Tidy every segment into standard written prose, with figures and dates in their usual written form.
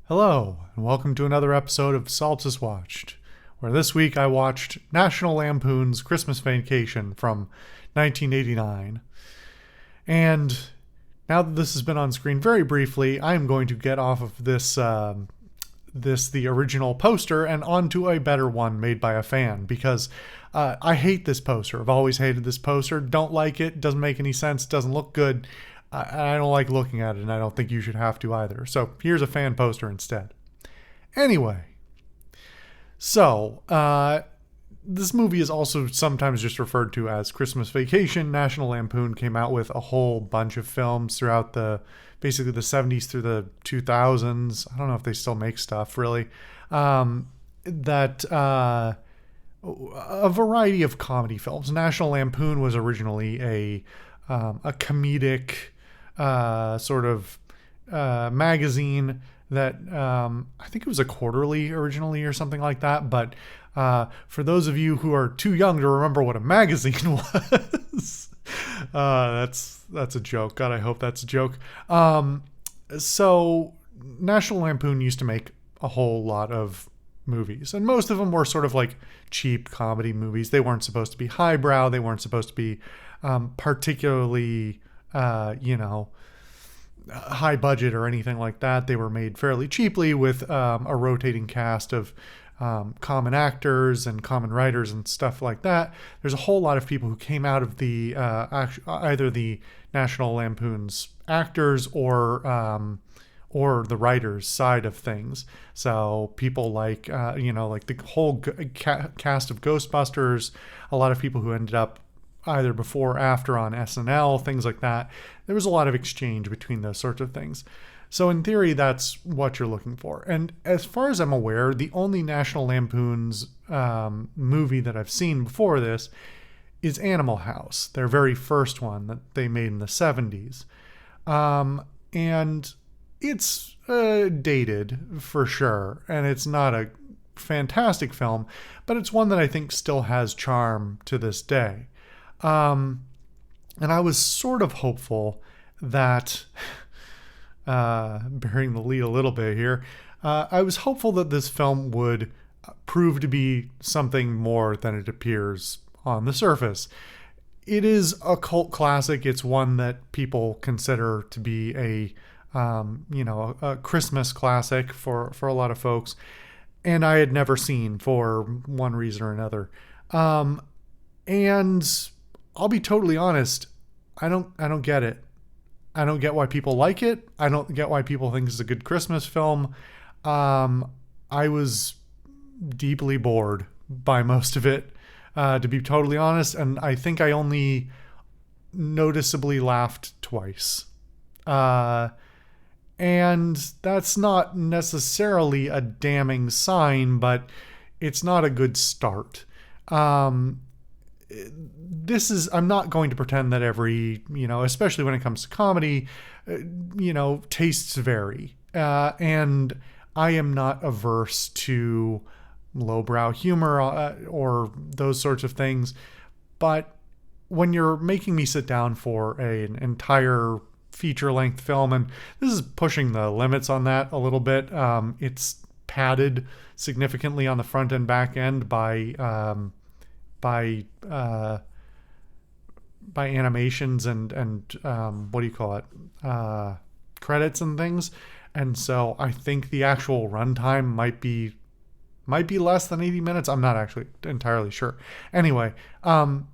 Hello, and welcome to another episode of Solipsist Watched, where this week I watched National Lampoon's Christmas Vacation from 1989. And now that this has been on screen very briefly, I am going to get off of the original poster and onto a better one made by a fan, because I hate this poster. I've always hated this poster. Don't like it. Doesn't make any sense. Doesn't look good. I don't like looking at it, and I don't think you should have to either. So here's a fan poster instead. Anyway, so this movie is also sometimes just referred to as Christmas Vacation. National Lampoon came out with a whole bunch of films throughout basically the 70s through the 2000s. I don't know if they still make stuff really. A variety of comedy films. National Lampoon was originally a comedic magazine that I think it was a quarterly originally or something like that. But for those of you who are too young to remember what a magazine was, that's a joke. God, I hope that's a joke. So National Lampoon used to make a whole lot of movies, and most of them were sort of like cheap comedy movies. They weren't supposed to be highbrow. They weren't supposed to be particularly high budget or anything like that. They were made fairly cheaply with a rotating cast of common actors and common writers and stuff like that. There's a whole lot of people who came out of the either the National Lampoon's actors or the writers side of things. So people like like the whole cast of Ghostbusters, a lot of people who ended up either before or after on SNL, things like that. There was a lot of exchange between those sorts of things. So in theory, that's what you're looking for. And as far as I'm aware, the only National Lampoon's movie that I've seen before this is Animal House, their very first one that they made in the 70s. And it's dated for sure, and it's not a fantastic film, but it's one that I think still has charm to this day. And I was sort of hopeful that, bearing the lead a little bit here, I was hopeful that this film would prove to be something more than it appears on the surface. It is a cult classic. It's one that people consider to be a Christmas classic for a lot of folks, and I had never seen for one reason or another. And I'll be totally honest, I don't get it. I don't get why people like it. I don't get why people think it's a good Christmas film. I was deeply bored by most of it, to be totally honest, and I think I only noticeably laughed twice. And that's not necessarily a damning sign, but it's not a good start. I'm not going to pretend that every, especially when it comes to comedy, tastes vary. And I am not averse to lowbrow humor or those sorts of things. But when you're making me sit down for an entire feature-length film, and this is pushing the limits on that a little bit, it's padded significantly on the front and back end by animations and what do you call it, credits and things. And so I think the actual runtime might be less than 80 minutes. I'm not actually entirely sure. Anyway,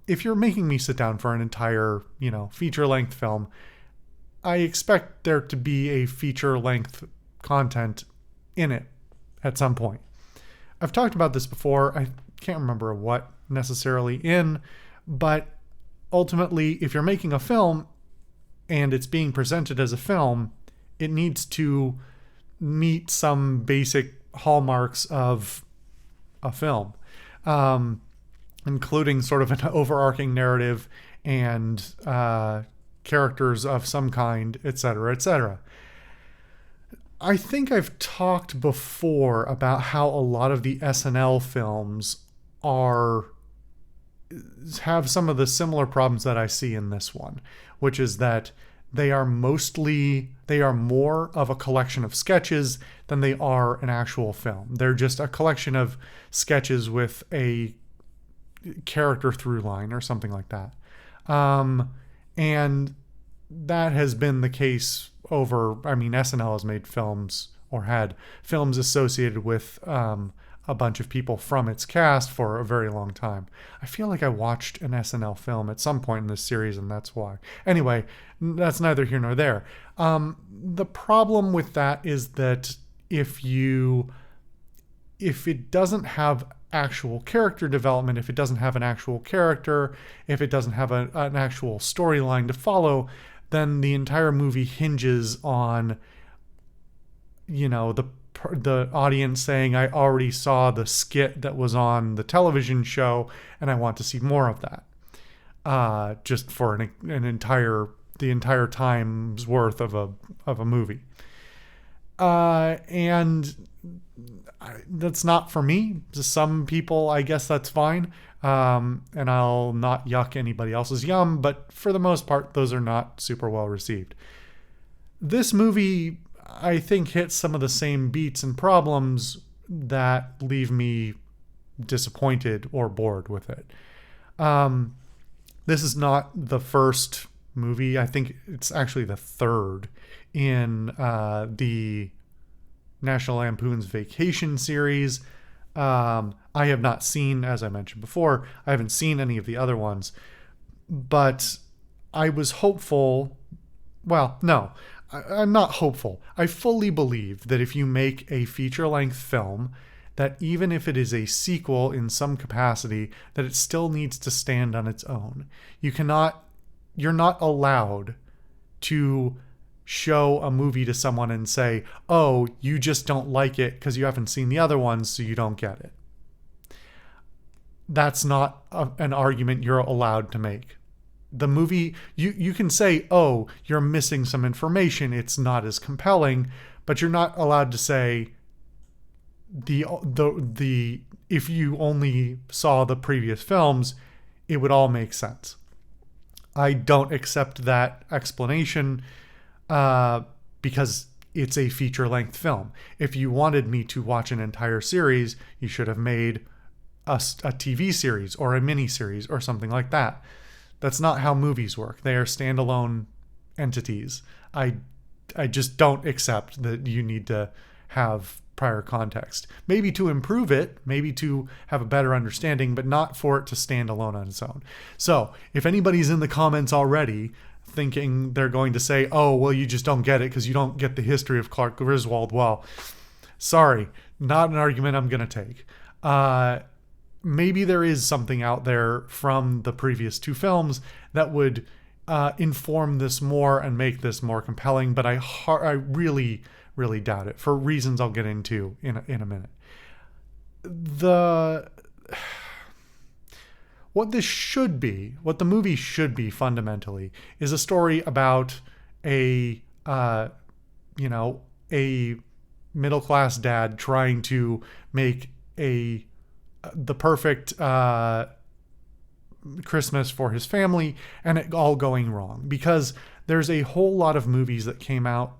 if you're making me sit down for an entire feature length film, I expect there to be a feature length content in it at some point. I've talked about this before. I can't remember what necessarily in, but ultimately, if you're making a film and it's being presented as a film, it needs to meet some basic hallmarks of a film, including sort of an overarching narrative and characters of some kind, etc., etc. I think I've talked before about how a lot of the SNL films have some of the similar problems that I see in this one, which is that they are more of a collection of sketches than they are an actual film. They're just a collection of sketches with a character through line or something like that. And that has been the case SNL has made films or had films associated with a bunch of people from its cast for a very long time. I feel like I watched an SNL film at some point in this series, and that's why. Anyway, that's neither here nor there. The problem with that is that if it doesn't have actual character development, if it doesn't have an actual character, if it doesn't have an actual storyline to follow, then the entire movie hinges on, the audience saying, I already saw the skit that was on the television show and I want to see more of that. Just for the entire time's worth of a movie. And that's not for me. To some people, I guess that's fine. And I'll not yuck anybody else's yum, but for the most part, those are not super well received. This movie, I think, hits some of the same beats and problems that leave me disappointed or bored with it. This is not the first movie. I think it's actually the third in the National Lampoon's Vacation series. I have not seen, as I mentioned before, I haven't seen any of the other ones, but I was hopeful. Well, no, I'm not hopeful. I fully believe that if you make a feature-length film, that even if it is a sequel in some capacity, that it still needs to stand on its own. You're not allowed to show a movie to someone and say, oh, you just don't like it because you haven't seen the other ones, so you don't get it. That's not an argument you're allowed to make. The movie, you can say, oh, you're missing some information, it's not as compelling, but you're not allowed to say if you only saw the previous films, it would all make sense. I don't accept that explanation because it's a feature-length film. If you wanted me to watch an entire series, you should have made a TV series or a mini-series or something like that. That's not how movies work. They are standalone entities. I just don't accept that you need to have prior context. Maybe to improve it, maybe to have a better understanding, but not for it to stand alone on its own. So if anybody's in the comments already thinking they're going to say, oh, well, you just don't get it because you don't get the history of Clark Griswold, well, sorry, not an argument I'm going to take. Maybe there is something out there from the previous two films that would inform this more and make this more compelling, but I really, really doubt it for reasons I'll get into in a minute. What the movie should be fundamentally is a story about a middle-class dad trying to make the perfect Christmas for his family, and it all going wrong because there's a whole lot of movies that came out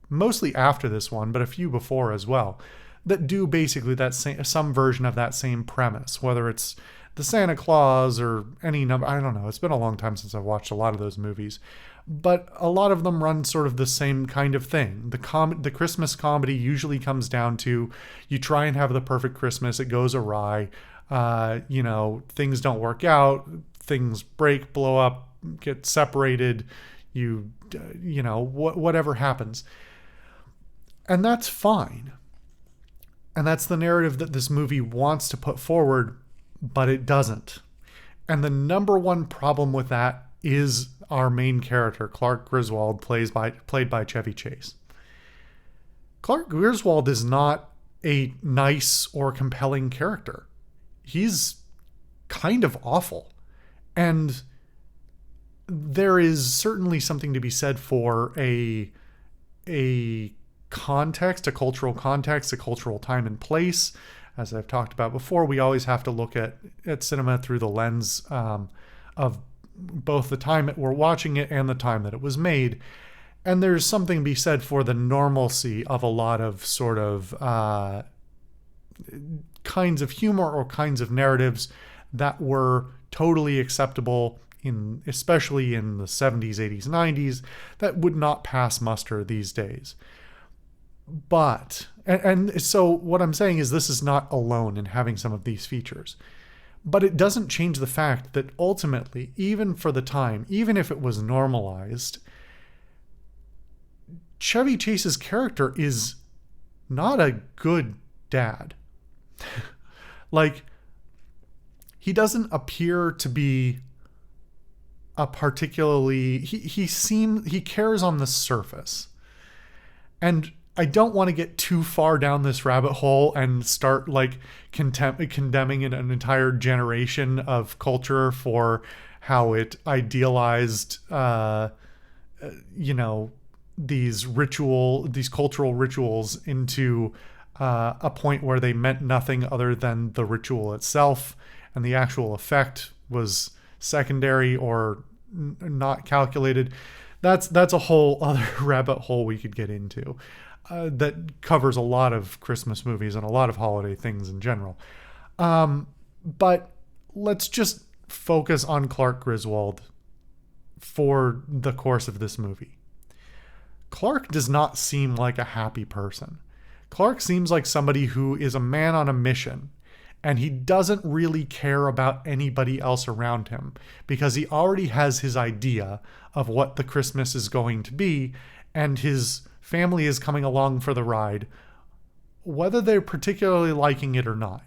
mostly after this one, but a few before as well, that do basically some version of that same premise, whether it's the Santa Claus or any number. I don't know. It's been a long time since I've watched a lot of those movies, but a lot of them run sort of the same kind of thing. The Christmas comedy usually comes down to you try and have the perfect Christmas. It goes awry. Things don't work out. Things break, blow up, get separated. Whatever happens. And that's fine. And that's the narrative that this movie wants to put forward, but it doesn't. And the number one problem with that is our main character, Clark Griswold, played by Chevy Chase. Clark Griswold is not a nice or compelling character. He's kind of awful. And there is certainly something to be said for a context, a cultural context, a cultural time and place. As I've talked about before, we always have to look at cinema through the lens of both the time that we're watching it and the time that it was made. And there's something to be said for the normalcy of a lot of sort of kinds of humor or kinds of narratives that were totally acceptable especially in the 70s, 80s, 90s, that would not pass muster these days. But, and so what I'm saying is this is not alone in having some of these features. But it doesn't change the fact that ultimately, even for the time, even if it was normalized, Chevy Chase's character is not a good dad. Like, he doesn't appear to be a particularly, he cares on the surface. And I don't want to get too far down this rabbit hole and start like condemning an entire generation of culture for how it idealized, these cultural rituals into a point where they meant nothing other than the ritual itself, and the actual effect was secondary or not calculated. That's a whole other rabbit hole we could get into that covers a lot of Christmas movies and a lot of holiday things in general. But let's just focus on Clark Griswold for the course of this movie. Clark does not seem like a happy person. Clark seems like somebody who is a man on a mission, and he doesn't really care about anybody else around him because he already has his idea of what the Christmas is going to be, and his family is coming along for the ride, whether they're particularly liking it or not.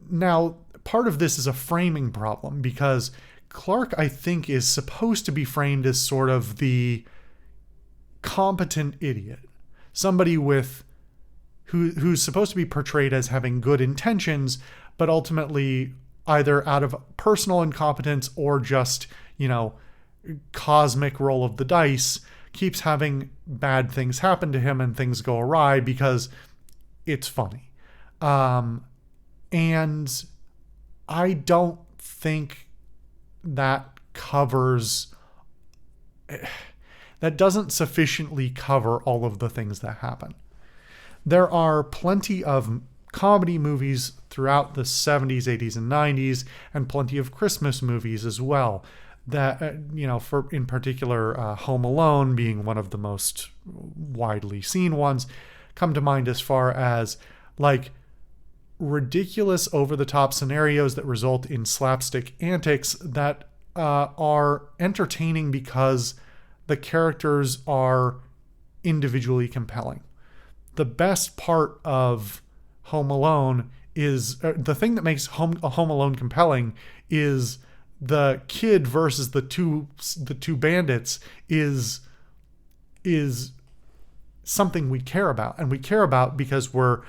Now, part of this is a framing problem because Clark, I think, is supposed to be framed as sort of the competent idiot, somebody who's supposed to be portrayed as having good intentions, but ultimately either out of personal incompetence or just, cosmic roll of the dice, keeps having bad things happen to him and things go awry because it's funny. And I don't think that doesn't sufficiently cover all of the things that happen. There are plenty of comedy movies throughout the 70s, 80s, and 90s, and plenty of Christmas movies as well. That, for in particular, Home Alone being one of the most widely seen ones, come to mind as far as like ridiculous over-the-top scenarios that result in slapstick antics that are entertaining because the characters are individually compelling. The best part of Home Alone is the thing that makes Home Alone compelling is the kid versus the two bandits is something we care about, and we care about because we're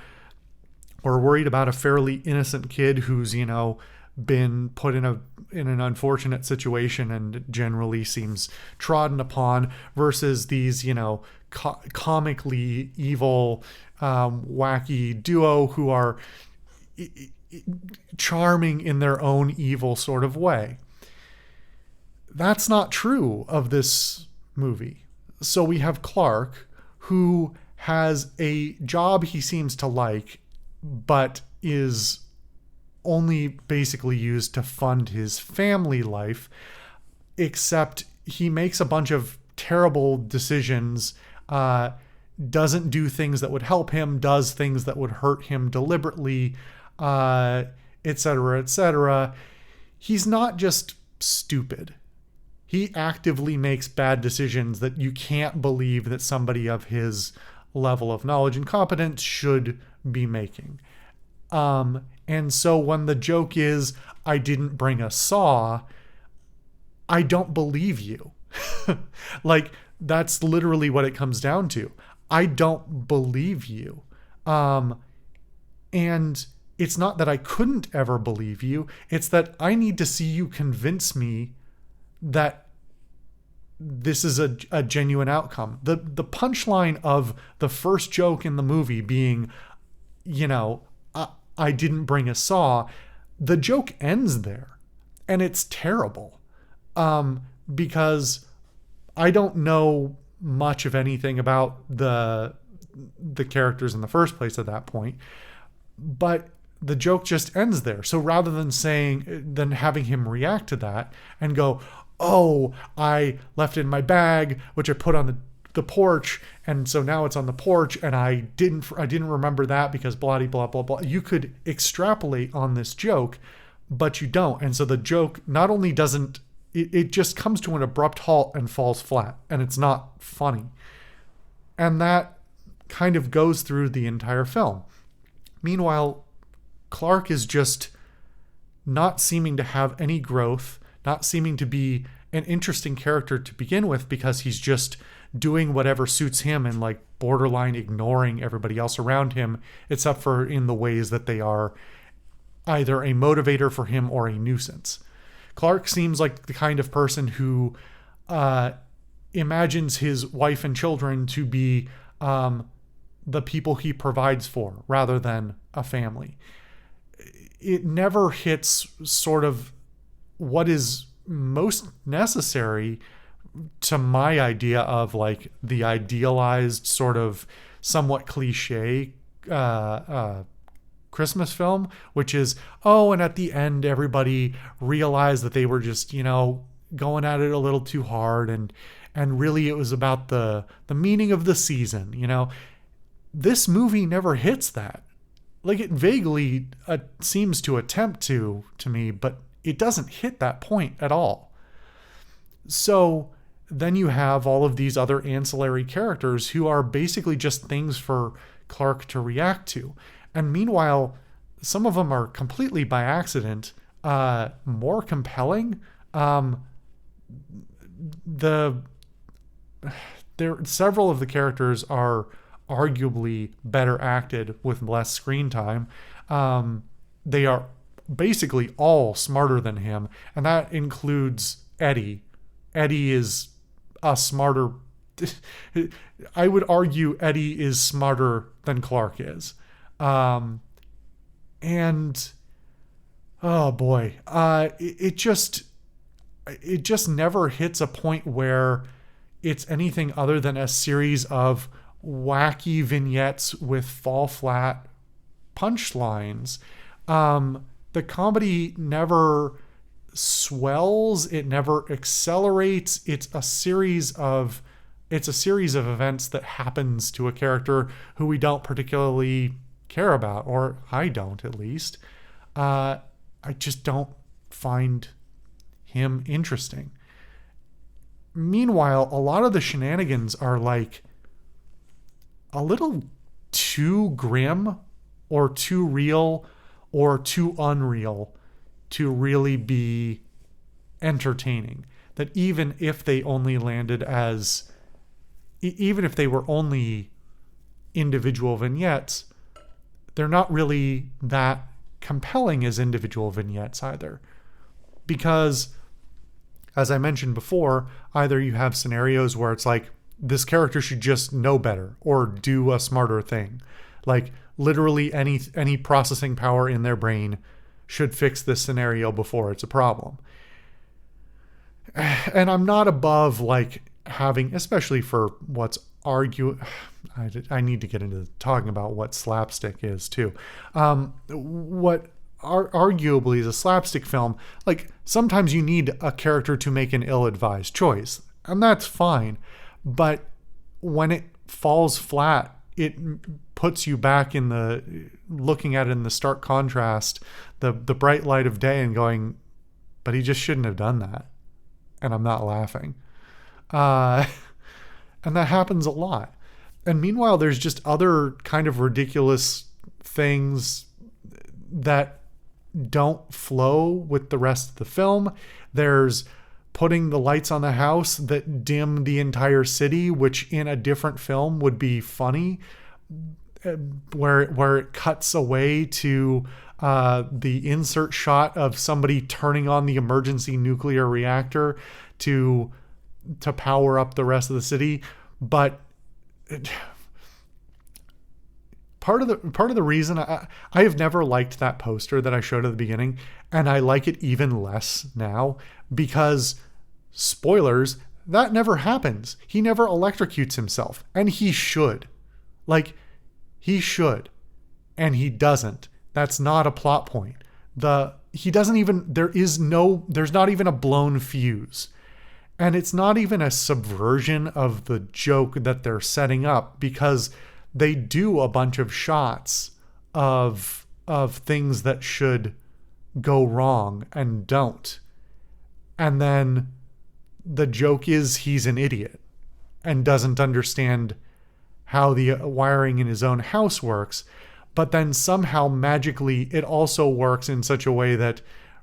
worried about a fairly innocent kid who's been put in an unfortunate situation and generally seems trodden upon, versus these comically evil wacky duo who are charming in their own evil sort of way. That's not true of this movie. So we have Clark, who has a job he seems to like, but is only basically used to fund his family life, except he makes a bunch of terrible decisions, doesn't do things that would help him, does things that would hurt him deliberately, etc., etc. He's not just stupid. He actively makes bad decisions that you can't believe that somebody of his level of knowledge and competence should be making. And so when the joke is, I didn't bring a saw, I don't believe you. Like, that's literally what it comes down to. I don't believe you. And it's not that I couldn't ever believe you. It's that I need to see you convince me that this is a genuine outcome. The punchline of the first joke in the movie being, I didn't bring a saw, the joke ends there. And it's terrible. Because I don't know much of anything about the characters in the first place at that point. But the joke just ends there. So rather than having him react to that and go, oh, I left it in my bag, which I put on the porch, and so now it's on the porch, and I didn't remember that because blah blah blah blah. You could extrapolate on this joke, but you don't. And so the joke not only doesn't, it just comes to an abrupt halt and falls flat, and it's not funny. And that kind of goes through the entire film. Meanwhile, Clark is just not seeming to have any growth, not seeming to be an interesting character to begin with, because he's just doing whatever suits him and like borderline ignoring everybody else around him, except for in the ways that they are either a motivator for him or a nuisance. Clark seems like the kind of person who imagines his wife and children to be the people he provides for rather than a family. It never hits sort of what is most necessary to my idea of like the idealized sort of somewhat cliche Christmas film, which is, oh, and at the end everybody realized that they were just, going at it a little too hard, and really it was about the meaning of the season. This movie never hits that. Like, it vaguely seems to attempt to me, but it doesn't hit that point at all. So then you have all of these other ancillary characters who are basically just things for Clark to react to. And meanwhile, some of them are completely by accident more compelling. Several of the characters are arguably better acted with less screen time. They are basically all smarter than him, and that includes Eddie. Eddie is a smarter... I would argue Eddie is smarter than Clark is. And oh boy, it just never hits a point where it's anything other than a series of wacky vignettes with fall flat punchlines. The comedy never swells, it never accelerates. It's a series of events that happens to a character who we don't particularly care about, or I don't, at least. I just don't find him interesting. Meanwhile, a lot of the shenanigans are like a little too grim or too real or too unreal to really be entertaining. That even if they only landed as, even if they were only individual vignettes, they're not really that compelling as individual vignettes either. Because, as I mentioned before, either you have scenarios where it's like, this character should just know better or do a smarter thing. Like, literally any processing power in their brain should fix this scenario before it's a problem. And I'm not above like having, especially for what's I need to get into talking about what slapstick is too. What arguably is a slapstick film, like sometimes you need a character to make an ill-advised choice, and that's fine. But when it falls flat, it puts you back in the looking at it in the stark contrast, the bright light of day, and going, but he just shouldn't have done that. And I'm not laughing. And that happens a lot. And meanwhile, there's just other kind of ridiculous things that don't flow with the rest of the film. There's putting the lights on the house that dim the entire city, which in a different film would be funny, where it cuts away to the insert shot of somebody turning on the emergency nuclear reactor to power up the rest of the city. But part of the reason I have never liked that poster that I showed at the beginning, and I like it even less now, because spoilers, That never happens. He never electrocutes himself, and he should. Like, he should, and he doesn't. That's not a plot point. He doesn't even, there's not even a blown fuse. And it's not even a subversion of the joke that they're setting up, because they do a bunch of shots of things that should go wrong and don't. And then the joke is he's an idiot and doesn't understand how the wiring in his own house works. But then somehow magically it also works in such a way that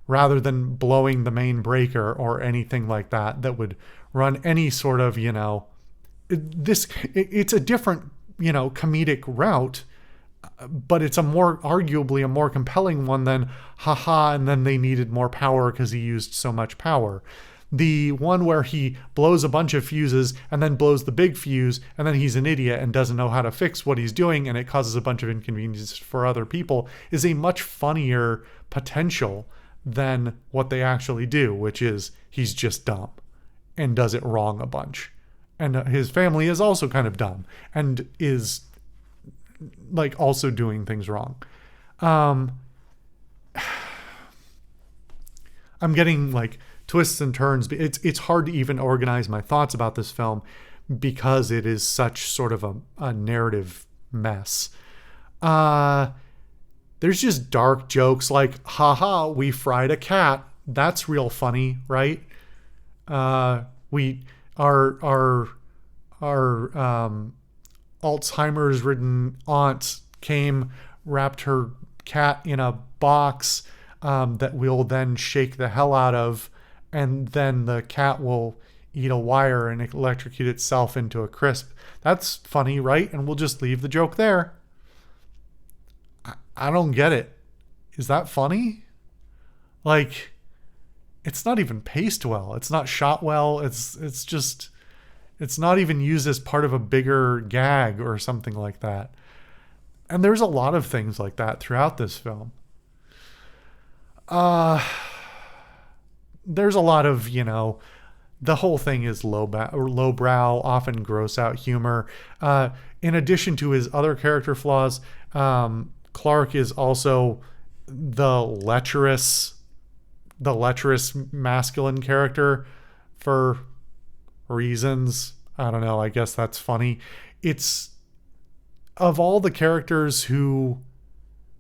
rather than blowing the main breaker or anything like that, that would run any sort of, it's a different, comedic route, but it's arguably a more compelling one than haha, and then they needed more power because he used so much power. The one where he blows a bunch of fuses and then blows the big fuse, and then he's an idiot and doesn't know how to fix what he's doing, and it causes a bunch of inconvenience for other people, is a much funnier potential than what they actually do, which is he's just dumb and does it wrong a bunch. And his family is also kind of dumb and is like also doing things wrong. I'm getting like twists and turns. It's hard to even organize my thoughts about this film because it is such sort of a narrative mess. There's just dark jokes like, haha, we fried a cat. That's real funny, right? Our Alzheimer's ridden aunt came, wrapped her cat in a box that we'll then shake the hell out of, and then the cat will eat a wire and electrocute itself into a crisp. That's funny, right? And we'll just leave the joke there. I don't get it. Is that funny? Like, it's not even paced well. It's not shot well. It's not even used as part of a bigger gag or something like that. And there's a lot of things like that throughout this film. There's a lot of, the whole thing is lowbrow, often gross out humor. In addition to his other character flaws, Clark is also the lecherous masculine character for reasons. I don't know. I guess that's funny. It's, of all the characters who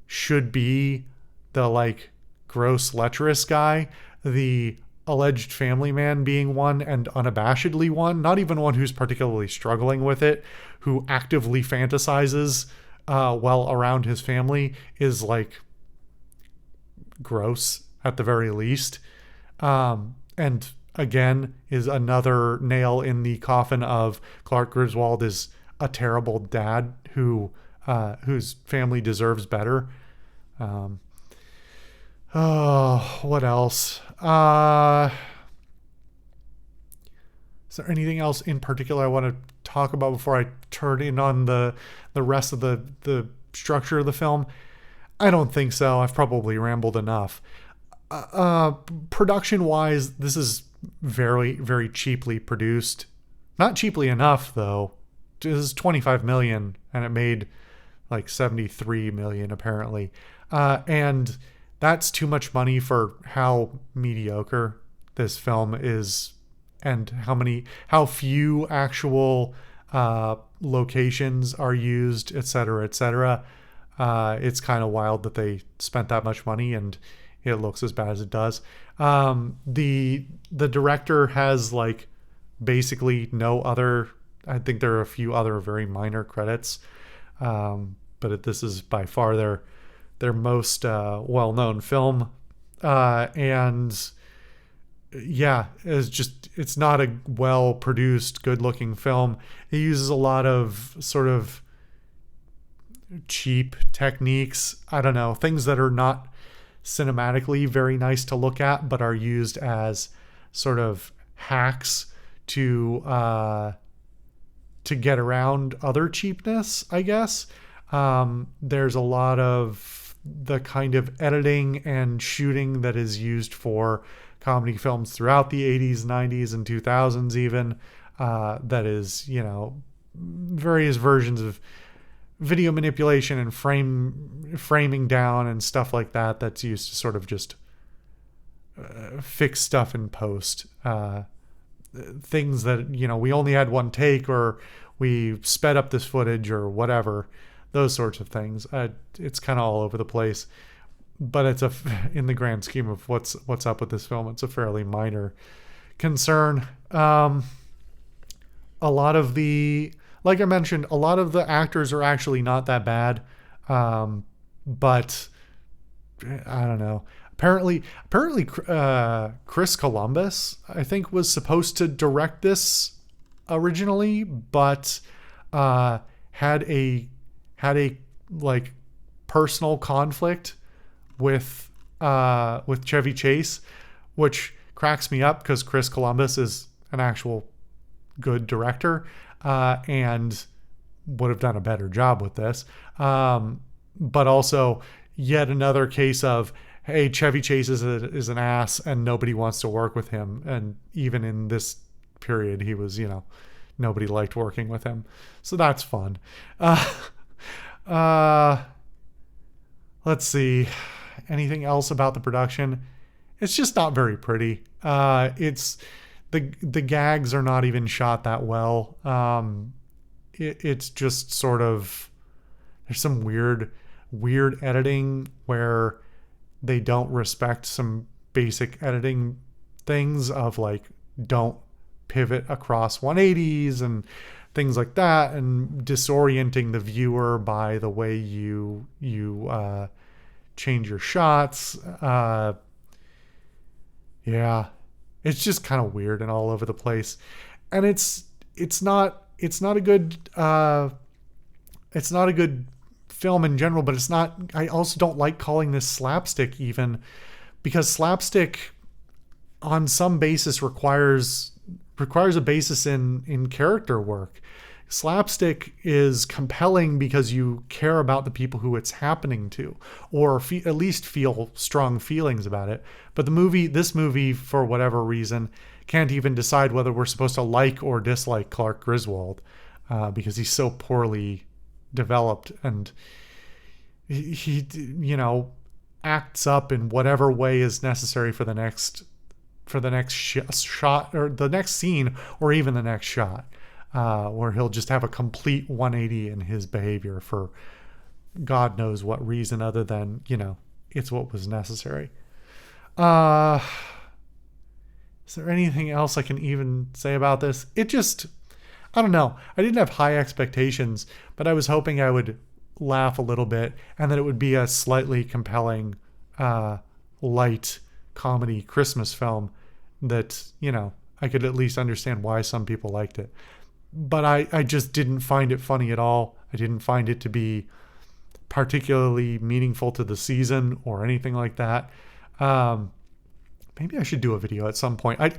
should be the like gross lecherous guy, the alleged family man being one, and unabashedly one, not even one who's particularly struggling with it, who actively fantasizes well around his family, is like gross at the very least. And again, is another nail in the coffin of Clark Griswold is a terrible dad whose family deserves better. What else? Is there anything else in particular I want to talk about before I turn in on the rest of the structure of the film? I don't think so. I've probably rambled enough. Production-wise, this is very, very cheaply produced. Not cheaply enough, though. This is $25 million, and it made like $73 million, apparently. And that's too much money for how mediocre this film is, and how few actual locations are used, etc., etc. It's kind of wild that they spent that much money and it looks as bad as it does. The director has like basically no other. I think there are a few other very minor credits, but this is by far their most well-known film, and yeah, it's not a well-produced, good-looking film. It uses a lot of sort of cheap techniques. I don't know, things that are not cinematically very nice to look at, but are used as sort of hacks to get around other cheapness, I guess. There's a lot of the kind of editing and shooting that is used for comedy films throughout the 80s, 90s, and 2000s even. That is, various versions of video manipulation and framing down and stuff like that that's used to sort of just fix stuff in post. Things that, we only had one take, or we sped up this footage, or whatever. Those sorts of things. It's kind of all over the place. But it's in the grand scheme of what's up with this film, it's a fairly minor concern. Like I mentioned, a lot of the actors are actually not that bad. But I don't know. Apparently, Chris Columbus, I think, was supposed to direct this originally, but had a like personal conflict with Chevy Chase, which cracks me up because Chris Columbus is an actual good director and would have done a better job with this. But also yet another case of, hey, Chevy Chase is an ass and nobody wants to work with him. And even in this period, he was, nobody liked working with him. So that's fun. Let's see. Anything else about the production? It's just not very pretty. It's the gags are not even shot that well. It's just sort of, there's some weird editing where they don't respect some basic editing things of like, don't pivot across 180s and things like that, and disorienting the viewer by the way you change your shots. Yeah, it's just kind of weird and all over the place, and it's not a good film in general. But I also don't like calling this slapstick, even because slapstick on some basis requires a basis in character work. Slapstick is compelling because you care about the people who it's happening to, or at least feel strong feelings about it. But this movie, for whatever reason, can't even decide whether we're supposed to like or dislike Clark Griswold, because he's so poorly developed, and he acts up in whatever way is necessary for the next shot, or the next scene, or even the next shot. Where he'll just have a complete 180 in his behavior for God knows what reason, other than, it's what was necessary. Is there anything else I can even say about this? I don't know. I didn't have high expectations, but I was hoping I would laugh a little bit, and that it would be a slightly compelling, light comedy Christmas film that, I could at least understand why some people liked it. But I just didn't find it funny at all. I didn't find it to be particularly meaningful to the season or anything like that. Maybe I should do a video at some point. I've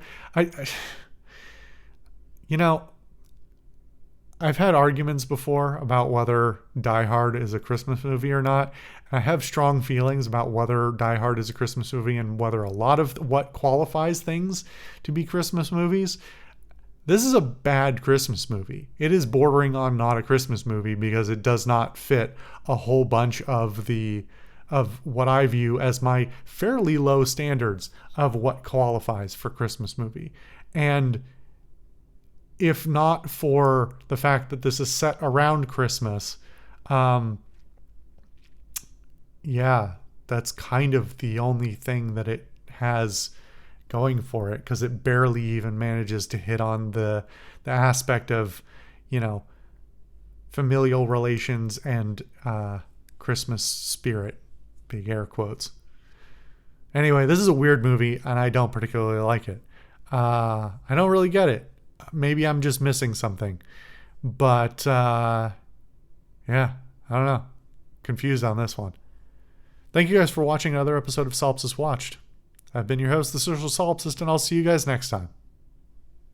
had arguments before about whether Die Hard is a Christmas movie or not. And I have strong feelings about whether Die Hard is a Christmas movie, and whether a lot of what qualifies things to be Christmas movies. This is a bad Christmas movie. It is bordering on not a Christmas movie because it does not fit a whole bunch of what I view as my fairly low standards of what qualifies for Christmas movie. And if not for the fact that this is set around Christmas, that's kind of the only thing that it has going for it, because it barely even manages to hit on the aspect of, familial relations and Christmas spirit, big air quotes. Anyway, this is a weird movie, and I don't particularly like it. I don't really get it. Maybe I'm just missing something, but I don't know. Confused on this one. Thank you guys for watching another episode of Solipsist Watched. I've been your host, the Social Solipsist, and I'll see you guys next time.